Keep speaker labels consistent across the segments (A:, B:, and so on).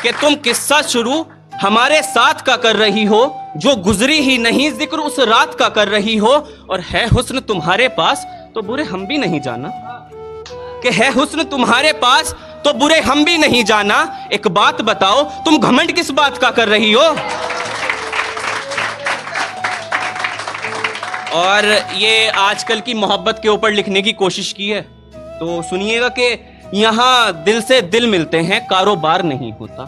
A: कि तुम किस्सा शुरू हमारे साथ का कर रही हो, जो गुजरी ही नहीं जिक्र उस रात का कर रही हो, और है हुस्न तुम्हारे पास तो बुरे हम भी नहीं जाना, कि है हुस्न तुम्हारे पास तो बुरे हम भी नहीं जाना। एक बात बताओ, तुम घमंड किस बात का कर रही हो? और ये आजकल की मोहब्बत के ऊपर लिखने की कोशिश की है, तो सुनिएगा कि यहां दिल से दिल मिलते हैं, कारोबार नहीं होता,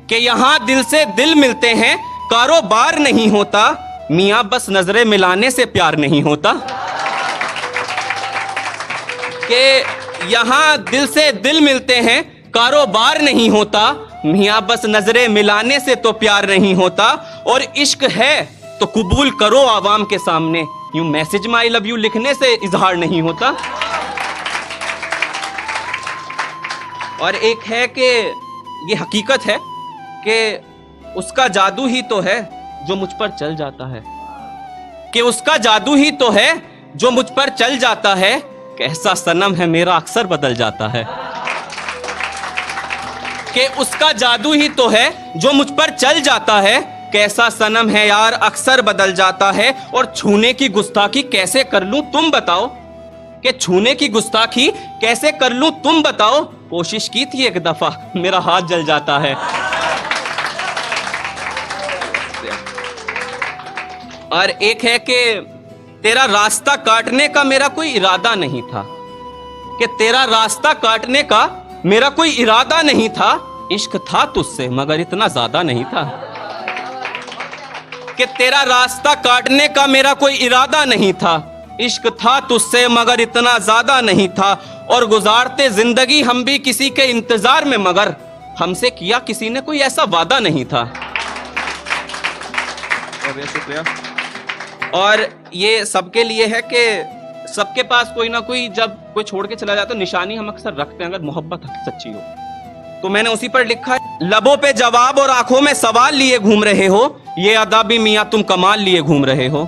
A: कि यहां दिल से दिल मिलते हैं, कारोबार नहीं होता, मियां बस नजरें मिलाने से प्यार नहीं होता, कि यहां दिल से दिल मिलते हैं, कारोबार नहीं होता, मियां बस नजरें मिलाने से तो प्यार नहीं होता, और इश्क है तो कबूल करो आवाम के सामने, यूं मैसेज में आई लव यू लिखने से इजहार नहीं होता। और एक है कि ये हकीकत है कि उसका जादू ही तो है जो मुझ पर चल जाता है, कि उसका जादू ही तो है जो मुझ पर चल जाता है, कैसा सनम है मेरा अक्सर बदल जाता है, कि उसका जादू ही तो है जो मुझ पर चल जाता है, कैसा सनम है यार अक्सर बदल जाता है। और छूने की गुस्ताखी कैसे कर लूं तुम बताओ, कि छूने की गुस्ताखी कैसे कर लूं तुम बताओ, कोशिश की थी एक दफा मेरा हाथ जल जाता है। और एक है कि तेरा रास्ता काटने का मेरा कोई इरादा नहीं था, कि तेरा रास्ता काटने का मेरा कोई इरादा नहीं था, इश्क था तुझसे मगर इतना ज्यादा नहीं था, कि तेरा रास्ता काटने का मेरा कोई इरादा नहीं था, इश्क था तुझसे मगर इतना ज्यादा नहीं था, और गुजारते जिंदगी हम भी किसी के इंतजार में मगर हमसे किया किसी ने कोई ऐसा वादा नहीं था। शुक्रिया। और ये सबके लिए है कि सबके पास कोई ना कोई जब कोई छोड़ के चला जाता है निशानी हम अक्सर रखते हैं, अगर मोहब्बत सच्ची हो तो। मैंने उसी पर लिखा है, लबों पे जवाब और आंखों में सवाल लिए घूम रहे हो, ये अदा भी मियां तुम कमाल लिए घूम रहे हो,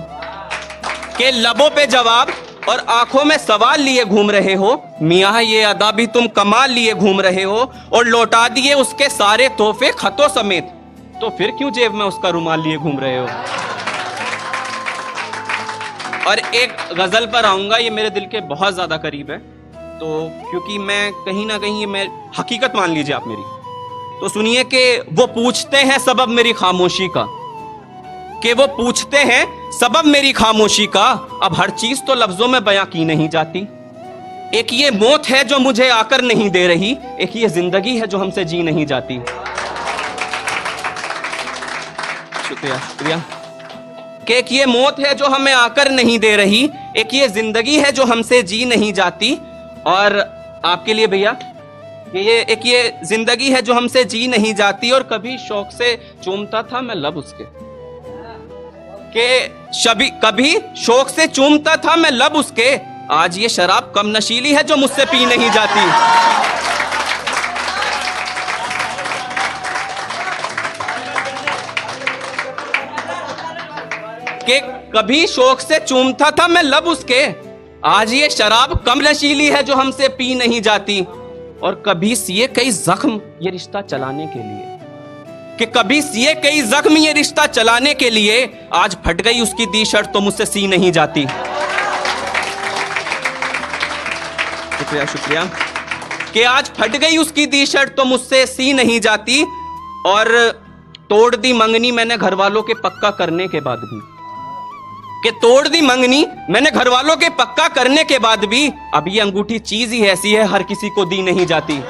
A: कि लबों पे जवाब और आंखों में सवाल लिए घूम रहे हो, मियां ये अदा भी तुम कमाल लिए घूम रहे हो, और लौटा दिए उसके सारे तोहफे खतों समेत, तो फिर क्यों जेब में उसका रुमाल लिए घूम रहे हो। और एक गजल पर आऊंगा, ये मेरे दिल के बहुत ज्यादा करीब है, तो क्योंकि मैं कहीं ना कहीं मैं हकीकत मान लीजिए आप मेरी, तो सुनिए कि वो पूछते हैं सबब मेरी खामोशी का, कि वो पूछते हैं सबब मेरी खामोशी का, अब हर चीज तो लफ्जों में बयां की नहीं जाती, एक ये मौत है जो मुझे आकर नहीं दे रही, एक ये जिंदगी है जो हमसे जी नहीं जाती। शुक्रिया शुक्रिया। कि एक ये मौत है जो हमें आकर नहीं दे रही, एक ये जिंदगी है जो हमसे जी नहीं जाती। और आपके लिए भैया ये एक ये जिंदगी है जो हमसे जी नहीं जाती, और कभी शौक से चूमता था मैं लब उसके, कि कभी शौक से चूमता था मैं लब उसके, आज ये शराब कम नशीली है जो मुझसे पी नहीं जाती। कि कभी शौक से चूमता था मैं लब उसके, आज ये शराब कम नशीली है जो हमसे पी नहीं जाती। और कभी सिए कई जख्म ये रिश्ता चलाने के लिए, कि कभी सिए कई जख्म ये रिश्ता चलाने के लिए, आज फट गई उसकी दी शर्ट तो मुझसे सी नहीं जाती। शुक्रिया शुक्रिया। कि आज फट गई उसकी दी शर्ट तो मुझसे सी नहीं जाती, और तोड़ दी मंगनी मैंने घर वालों के पक्का करने के बाद भी, कि तोड़ दी मंगनी मैंने घर वालों के पक्का करने के बाद भी, अब ये अंगूठी चीज ही ऐसी है हर किसी को दी नहीं जाती।